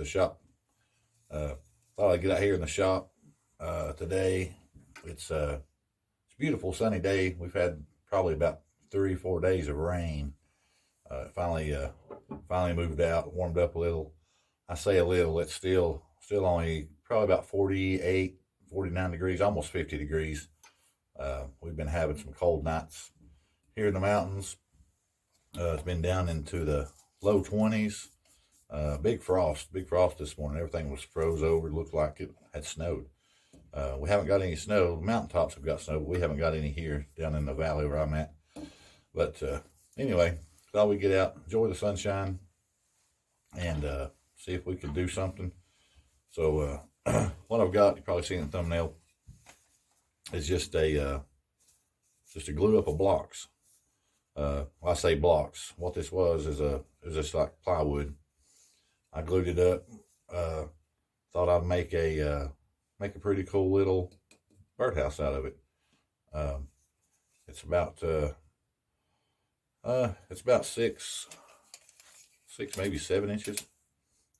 the shop. Thought I'd get out here in the shop today. It's a beautiful sunny day. We've had probably about 3-4 days of rain. Finally moved out, warmed up a little. I say a little. It's still only probably about 48, 49 degrees, almost 50 degrees. We've been having some cold nights here in the mountains. It's been down into the low 20s. Big frost this morning. Everything was froze over. It looked like it had snowed. We haven't got any snow. The mountaintops have got snow, but we haven't got any here down in the valley where I'm at. But anyway, thought we'd get out, enjoy the sunshine, and see if we could do something. So what I've got, you probably seen in the thumbnail, is just a glue up of blocks. I say blocks. What this was is just like plywood. I glued it up. Thought I'd make a pretty cool little birdhouse out of it. It's about 6, maybe 7 inches.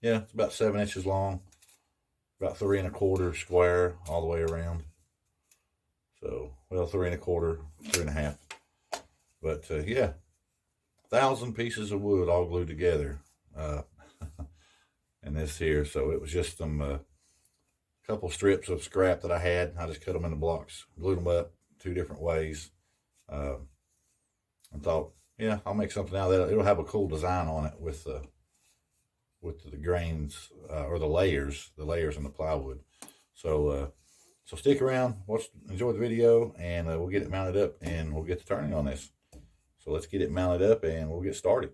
Yeah, it's about 7 inches long, about 3 1/4 square all the way around. So, well, 3 1/4, 3 1/2. But yeah, 1,000 pieces of wood all glued together. And this here, so it was just some couple strips of scrap that I had. I just cut them into blocks, glued them up 2 different ways. I thought, yeah, I'll make something out of that. It'll have a cool design on it with the grains or the layers in the plywood. So so stick around, enjoy the video, and we'll get it mounted up and we'll get to turning on this. So let's get it mounted up and we'll get started.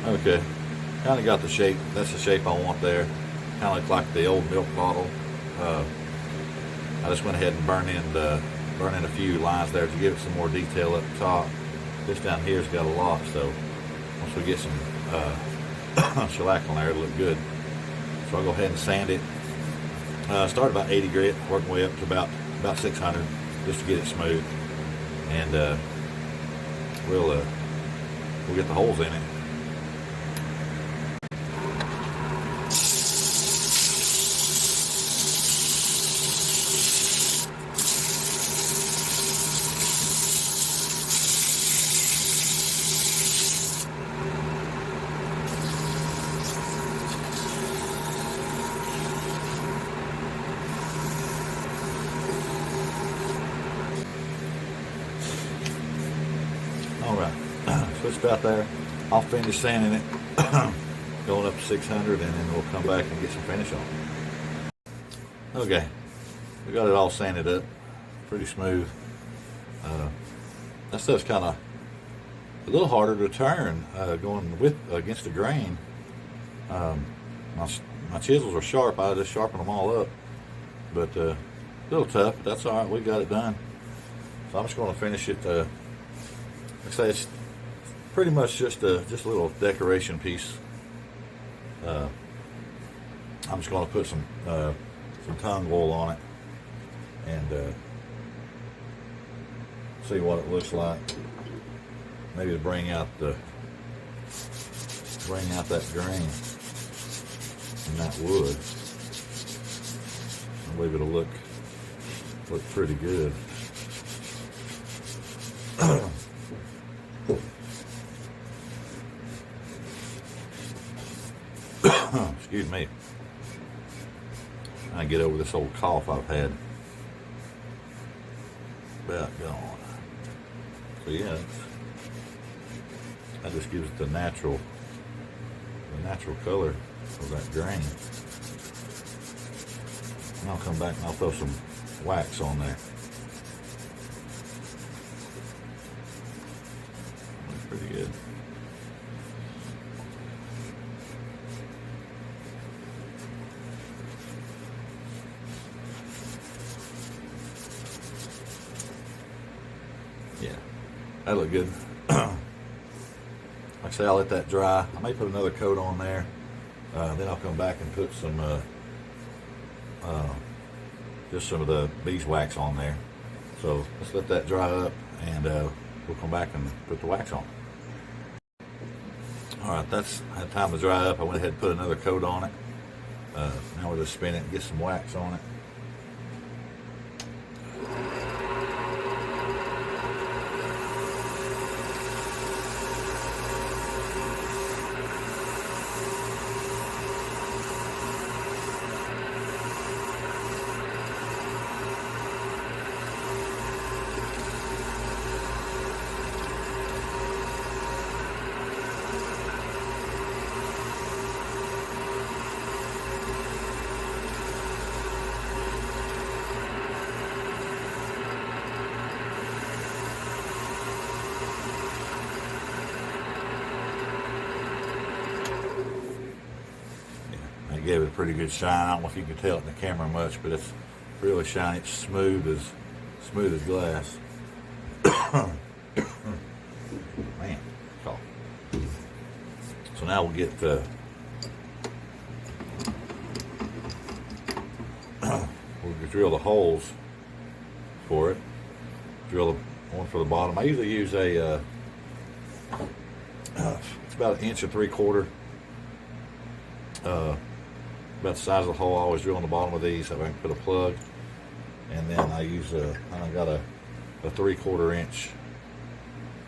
Okay, kind of got the shape. That's the shape I want there. Kind of looks like the old milk bottle. I just went ahead and burn in a few lines there to give it some more detail up top. This down here's got a lot, so once we get some shellac on there, it'll look good. So I'll go ahead and sand it. Start about 80 grit, work my way up to about 600, just to get it smooth. And we'll get the holes in it. Just about there. I'll finish sanding it, going up to 600, and then we'll come back and get some finish on it. Okay, we got it all sanded up, pretty smooth. That stuff's kind of a little harder to turn going against the grain. My chisels are sharp. I just sharpen them all up, but a little tough. But that's all right. We got it done. So I'm just going to finish it. Like I say, it's pretty much just a little decoration piece. I'm just going to put some tung wool on it and see what it looks like. Maybe to bring out that grain in that wood. I believe it'll look pretty good. Excuse me. I get over this old cough I've had. About gone. So yeah, that just gives it the natural color of that grain. And I'll come back and I'll throw some wax on there. Looks pretty good. Yeah, that looked good. Like I say, I'll let that dry. I may put another coat on there. Then I'll come back and put some, just some of the beeswax on there. So let's let that dry up, and we'll come back and put the wax on. All right, that's had time to dry up. I went ahead and put another coat on it. Now we'll just spin it and get some wax on it. Gave it a pretty good shine. I don't know if you can tell it in the camera much, but it's really shiny. It's smooth as glass. Man, cough. So now we'll get we'll drill the holes for it. Drill the one for the bottom. I usually use a it's about 1.75 inches. About the size of the hole. I always drill on the bottom of these so I can put a plug, and then I use I got a 3/4 inch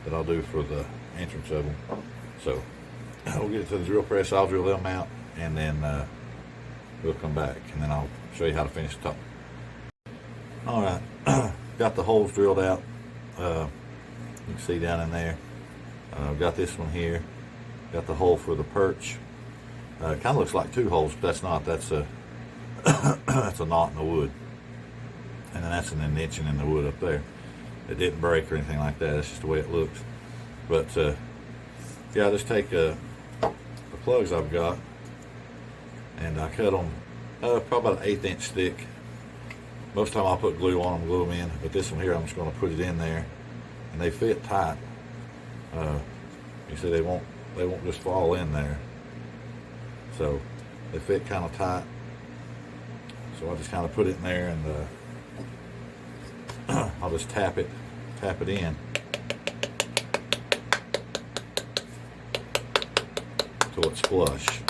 that I'll do for the entrance of them. So we'll get it to the drill press. I'll drill them out, and then we'll come back, and then I'll show you how to finish the top. All right, got the holes drilled out. You can see down in there. Got this one here. Got the hole for the perch. It kind of looks like 2 holes, but that's not. That's a that's a knot in the wood, and then that's an indention in the wood up there. It didn't break or anything like that. That's just the way it looks. But yeah, I just take the plugs I've got, and I cut them probably about an 1/8 inch thick. Most of the time I'll put glue on them, glue them in. But this one here, I'm just going to put it in there, and they fit tight. You see, they won't just fall in there. So they fit kind of tight. So I just kind of put it in there, and I'll just tap it in till it's flush.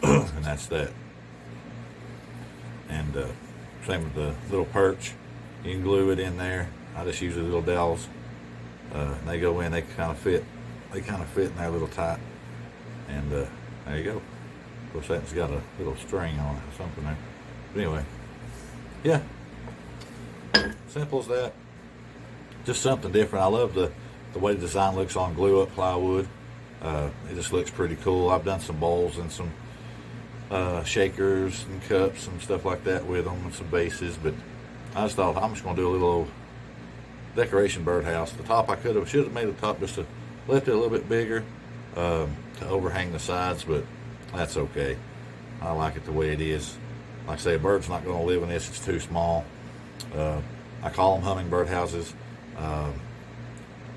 And that's that. And same with the little perch. You can glue it in there. I just use the little dowels. And they go in, they kind of fit in there a little tight, and there you go. Of course, that's got a little string on it or something there. But anyway, yeah, simple as that. just something different. I love the way the design looks on glue up plywood. It just looks pretty cool. I've done some bowls and some shakers and cups and stuff like that with them, and some bases, but I just thought I'm just going to do a little decoration birdhouse. The top I should have made the top just left it a little bit bigger to overhang the sides, but that's okay. I like it the way it is. Like I say, a bird's not going to live in this. It's too small. I call them hummingbird houses.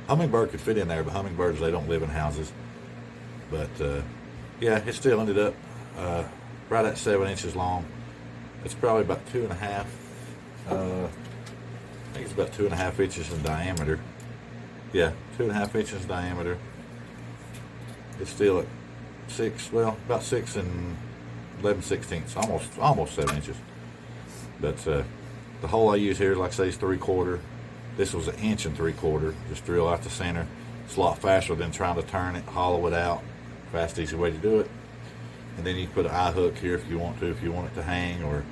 Hummingbird could fit in there, but hummingbirds, they don't live in houses. But yeah, it still ended up right at 7 inches long. It's probably about 2.5. I think it's about 2.5 inches in diameter. Yeah, 2.5 inches in diameter. It's still at about 6 and 11/16, almost 7 inches. But the hole I use here, like I say, is 3/4. This was 1 3/4 inches. Just drill out the center. It's a lot faster than trying to turn it, hollow it out. Fast, easy way to do it. And then you can put an eye hook here if you want to, if you want it to hang, or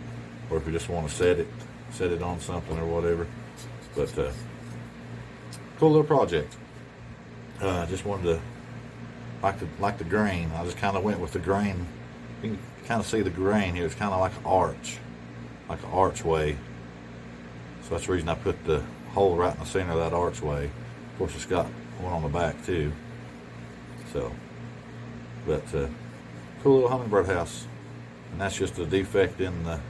if you just want to set it on something or whatever. But cool little project. Just wanted to like the grain. I just kind of went with the grain. You can kind of see the grain here. It's kind of like an archway. So that's the reason I put the hole right in the center of that archway. Of course, it's got one on the back too. So, but cool little hummingbird house, and that's just a defect in the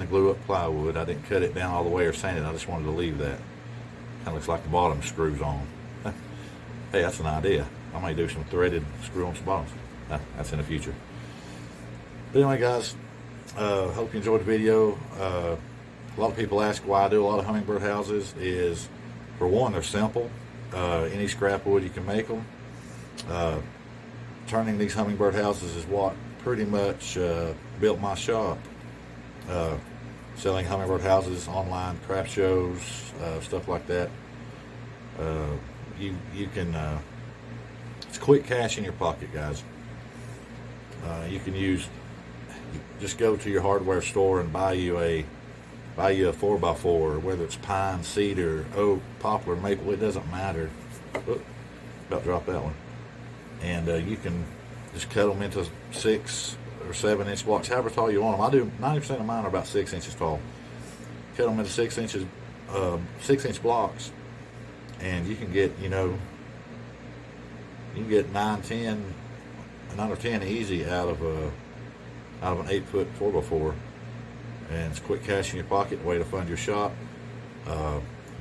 glue up plywood. I didn't cut it down all the way or sand it. I just wanted to leave that. Kind of looks like the bottom screws on. Hey, that's an idea. I might do some threaded screw-on bottoms. That's in the future. But anyway, guys, hope you enjoyed the video. A lot of people ask why I do a lot of hummingbird houses. Is, for one, they're simple. Any scrap wood you can make them. Turning these hummingbird houses is what pretty much built my shop. Selling hummingbird houses online, craft shows, stuff like that. You can it's quick cash in your pocket, guys. You can just go to your hardware store and buy you a 4x4, whether it's pine, cedar, oak, poplar, maple, it doesn't matter. Oop, about to drop that one. And you can just cut them into 6 or 7 inch blocks, however tall you want them. I do 90% of mine are about 6 inches tall. Cut them into 6 inch blocks, and you can get, you can get 9 or 10 easy out of an 8-foot 4x4. And it's quick cash in your pocket, way to fund your shop.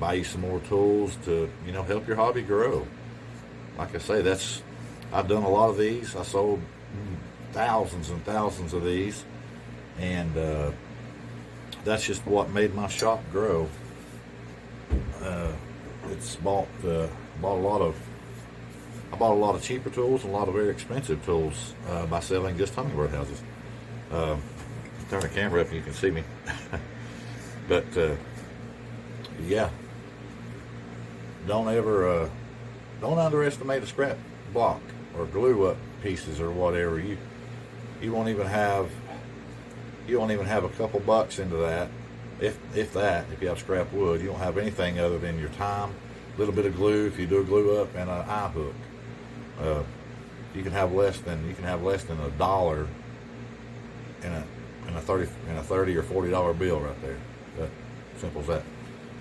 Buy you some more tools to, help your hobby grow. Like I say, I've done a lot of these. I sold thousands and thousands of these, and that's just what made my shop grow. It's bought a lot of cheaper tools and a lot of very expensive tools by selling just hummingbird houses. Turn the camera up and you can see me. But yeah, don't underestimate a scrap block or glue up pieces or whatever. You won't even have a couple bucks into that, if you have scrap wood. You don't have anything other than your time, a little bit of glue if you do a glue up, and an eye hook. You can have less than $1 in a $30 or $40 bill right there. That simple as that.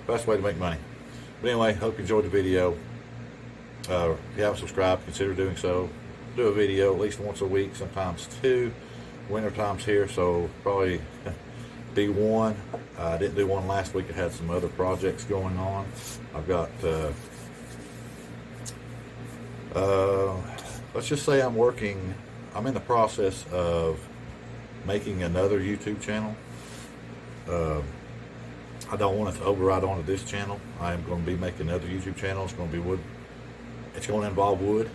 Best way to make money. But anyway, hope you enjoyed the video. If you haven't subscribed, consider doing so. Do a video at least once a week, sometimes 2. Winter time's here, so probably do one. I didn't do one last week. I had some other projects going on. I've got let's just say I'm in the process of making another YouTube channel. I don't want it to override onto this channel. I am going to be making another YouTube channel. It's going to be wood. It's going to involve wood.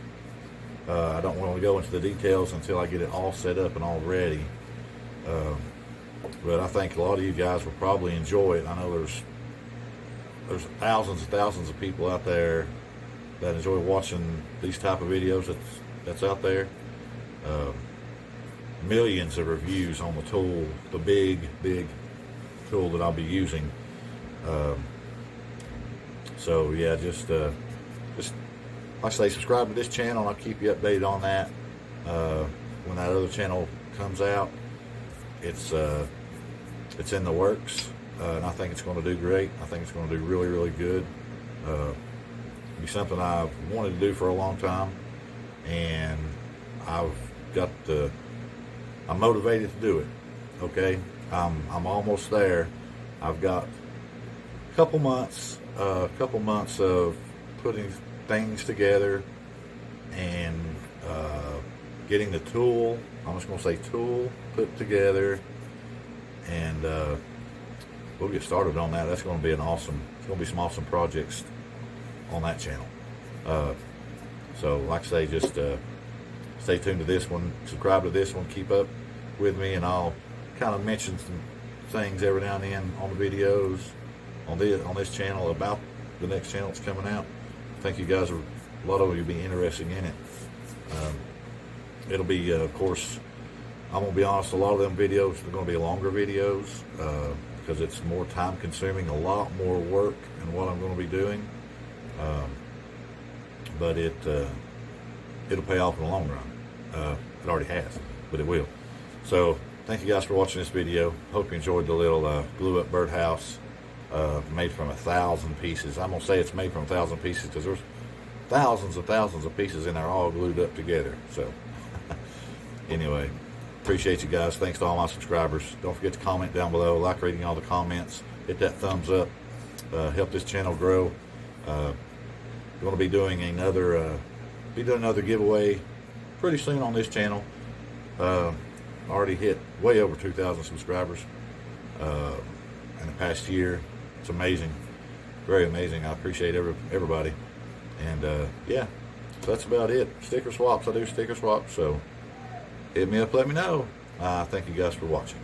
I don't want to go into the details until I get it all set up and all ready. But I think a lot of you guys will probably enjoy it. I know there's thousands and thousands of people out there that enjoy watching these type of videos that's out there. Millions of reviews on the tool, the big tool that I'll be using. So yeah, just like I say, subscribe to this channel and I'll keep you updated on that. When that other channel comes out, it's in the works, and I think it's going to do great. I think it's going to do really, really good. Be something I've wanted to do for a long time, and I'm motivated to do it. Okay, I'm almost there. I've got a couple months of putting things together and getting the tool. I'm just going to say tool put together, and we'll get started on that. That's going to be it's going to be some awesome projects on that channel. So like I say, just stay tuned to this one, subscribe to this one, keep up with me, and I'll kind of mention some things every now and then on the videos on this channel about the next channel that's coming out. I think you guys a lot of you will be interested in it. It'll be, of course, I'm going to be honest, a lot of them videos are going to be longer videos because it's more time consuming, a lot more work in what I'm going to be doing. But it'll pay off in the long run. It already has, but it will. So thank you guys for watching this video. Hope you enjoyed the little glue up birdhouse made from 1,000 pieces. I'm going to say it's made from 1,000 pieces because there's thousands of pieces in there all glued up together. So anyway, appreciate you guys. Thanks to all my subscribers. Don't forget to comment down below, like reading all the comments, hit that thumbs up, help this channel grow. Going to be doing another giveaway pretty soon on this channel. Already hit way over 2,000 subscribers in the past year. It's amazing, very amazing. I appreciate everybody, and yeah, so that's about it. Sticker swaps, I do sticker swaps, so hit me up, let me know. Thank you guys for watching.